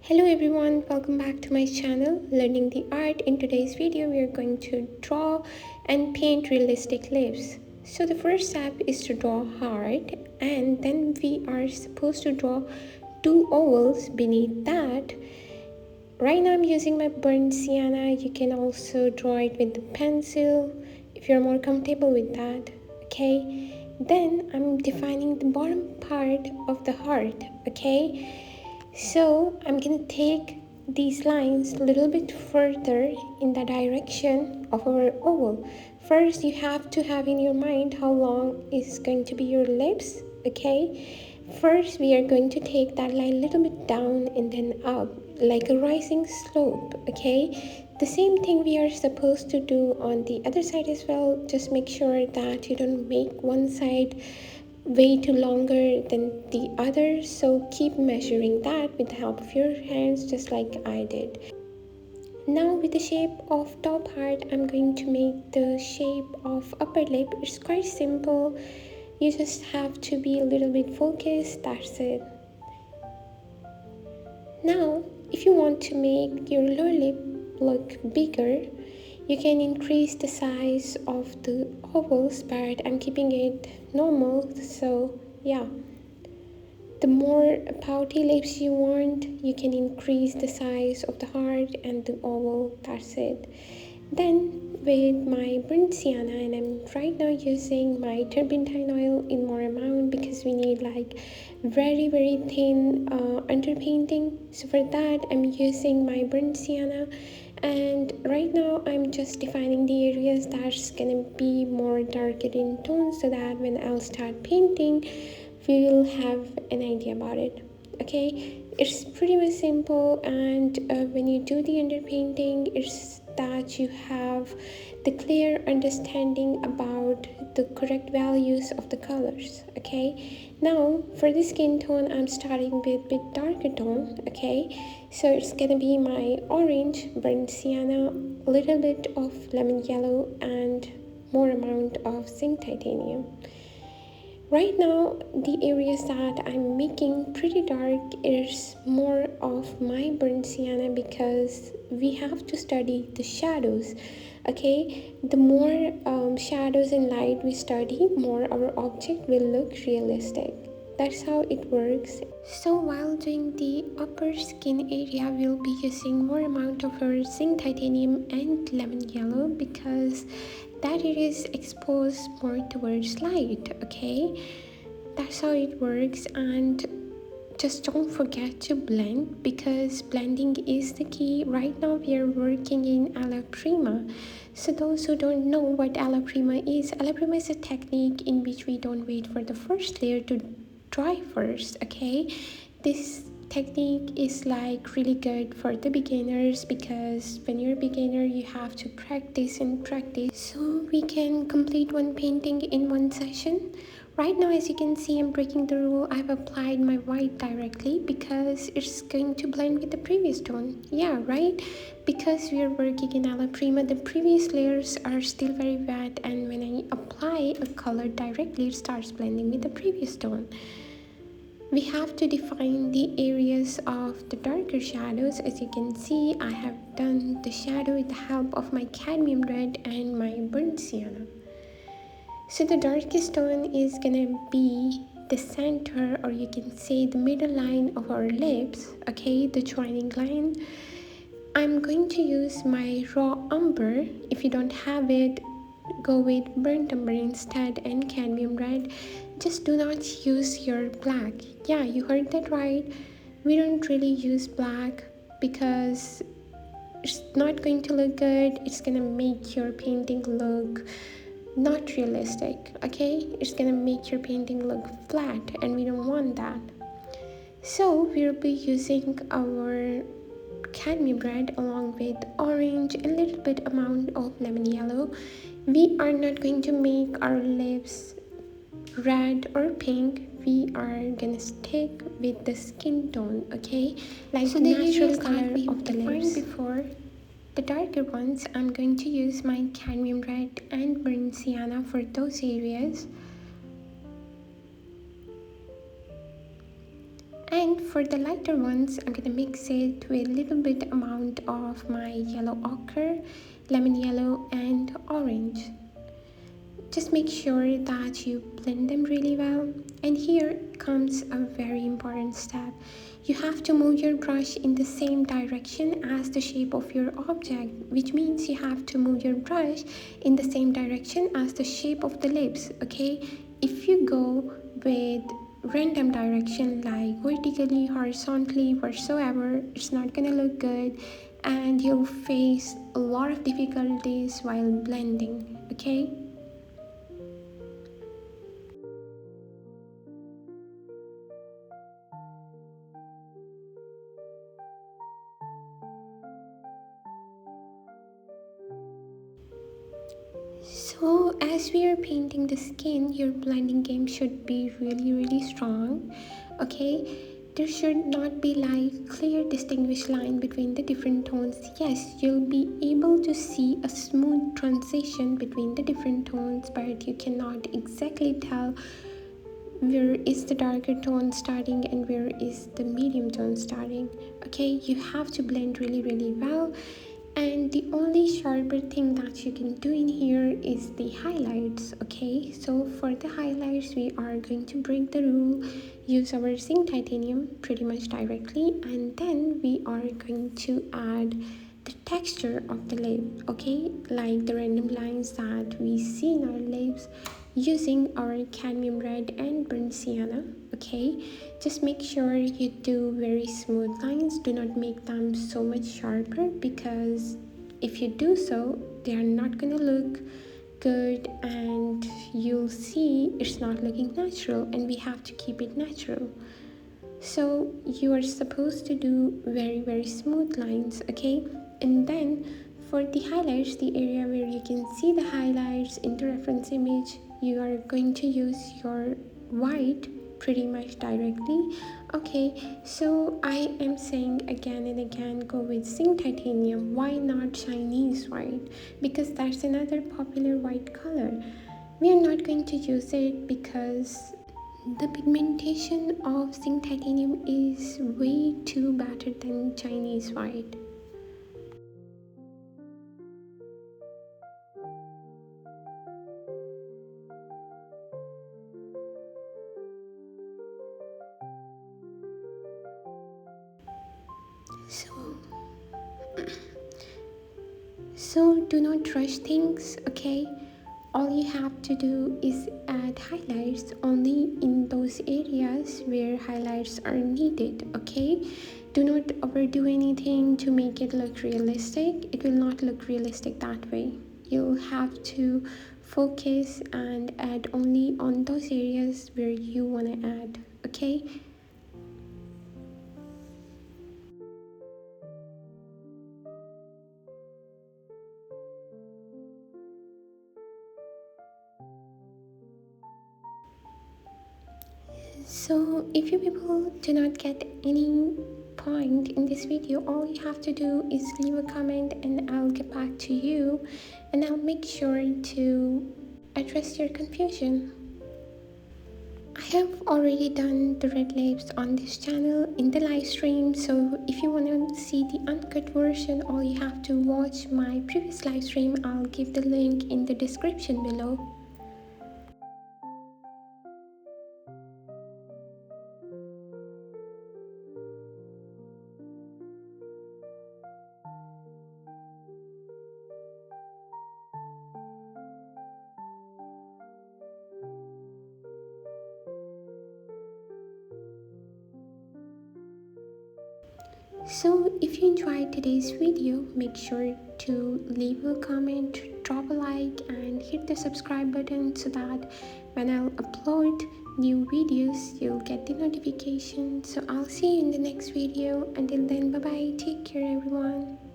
Hello everyone, welcome back to my channel Learning the Art. In today's video we are going to draw and paint realistic lips. So the first step is to draw a heart, and then we are supposed to draw two ovals beneath that. Right now I'm using my burnt sienna. You can also draw it with the pencil if you're more comfortable with that. Okay, then I'm defining the bottom part of the heart. Okay, so I'm gonna take these lines a little bit further in the direction of our oval. First, you have to have in your mind how long is going to be your lips. Okay, first we are going to take that line a little bit down and then up like a rising slope. Okay, the same thing we are supposed to do on the other side as well. Just make sure that you don't make one side way too longer than the other, so keep measuring that with the help of your hands, just like I did. Now with the shape of top heart, I'm going to make the shape of upper lip. It's quite simple, you just have to be a little bit focused, that's it. Now if you want to make your lower lip look bigger, you can increase the size of the ovals, but I'm keeping it normal, so yeah. The more pouty lips you want, you can increase the size of the heart and the oval, that's it. Then with my burnt sienna, and I'm right now using my turpentine oil in more amount because we need like very thin underpainting. So for that I'm using my burnt sienna, and right now I'm just defining the areas that's gonna be more darker in tone, so that when I'll start painting we will have an idea about it. Okay, it's pretty much simple, and when you do the underpainting, it's that you have the clear understanding about the correct values of the colors. Okay, now for the skin tone I'm starting with a bit darker tone. Okay, so it's gonna be my orange, burnt sienna, a little bit of lemon yellow, and more amount of zinc titanium. Right now, the areas that I'm making pretty dark is more of my burnt sienna, because we have to study the shadows. Okay, the more shadows and light we study, more our object will look realistic. That's how it works. So while doing the upper skin area, we'll be using more amount of our zinc titanium and lemon yellow, because that area is exposed more towards light. Okay, that's how it works. And just don't forget to blend, because blending is the key. Right now we are working in alla prima. So those who don't know what alla prima is a technique in which we don't wait for the first layer to dry first. Okay, this technique is like really good for the beginners, because when you're a beginner you have to practice and practice so we can complete one painting in one session. Right now, as you can see, I'm breaking the rule. I've applied my white directly because it's going to blend with the previous tone. Yeah, right? Because we are working in alla prima, the previous layers are still very wet, and when I apply a color directly, it starts blending with the previous tone. We have to define the areas of the darker shadows. As you can see, I have done the shadow with the help of my cadmium red and my burnt sienna. So the darkest tone is gonna be the center, or you can say the middle line of our lips. Okay, the joining line. I'm going to use my raw umber. If you don't have it, go with burnt umber instead and cadmium red. Just do not use your black. Yeah, you heard that right. We don't really use black because it's not going to look good. It's gonna make your painting look not realistic. Okay, it's gonna make your painting look flat, and we don't want that. So we'll be using our cadmium red along with orange and a little bit amount of lemon yellow. We are not going to make our lips red or pink. We are gonna stick with the skin tone. Okay, like so the natural color of the lips before. The darker ones, I'm going to use my cadmium red and burnt sienna for those areas. And for the lighter ones, I'm gonna mix it with a little bit amount of my yellow ochre, lemon yellow, and orange. Just make sure that you blend them really well. And here comes a very important step. You have to move your brush in the same direction as the shape of your object, which means you have to move your brush in the same direction as the shape of the lips, okay? If you go with random direction like vertically, horizontally, whatsoever, it's not gonna look good and you'll face a lot of difficulties while blending, okay? So as we are painting the skin, your blending game should be really strong, okay? There should not be like clear distinguished line between the different tones. Yes, you'll be able to see a smooth transition between the different tones, but you cannot exactly tell where is the darker tone starting and where is the medium tone starting. Okay, you have to blend really well, and the only sharper thing that you can do in here is the highlights. Okay, so for the highlights we are going to break the rule, use our zinc titanium pretty much directly, and then we are going to add the texture of the lip, okay, like the random lines that we see in our lips using our cadmium red and burnt sienna. Okay, just make sure you do very smooth lines, do not make them so much sharper, because if you do so they are not gonna look good and you'll see it's not looking natural, and we have to keep it natural. So you are supposed to do very smooth lines, okay? And then for the highlights, the area where you can see the highlights in the reference image, you are going to use your white pretty much directly. Okay, so I am saying again and again, go with zinc titanium. Why not Chinese white? Because that's another popular white color. We are not going to use it because the pigmentation of zinc titanium is way too better than Chinese white. So do not rush things, okay? All you have to do is add highlights only in those areas where highlights are needed, okay? Do not overdo anything to make it look realistic. It will not look realistic that way. You'll have to focus and add only on those areas where you want to add, okay? So if you people do not get any point in this video, all you have to do is leave a comment and I'll get back to you, and I'll make sure to address your confusion. I have already done the red lips on this channel in the live stream, so if you want to see the uncut version, all you have to watch my previous live stream. I'll give the link in the description below. So if you enjoyed today's video, make sure to leave a comment, drop a like, and hit the subscribe button so that when I'll upload new videos, you'll get the notification. So I'll see you in the next video. Until then, bye bye, take care everyone.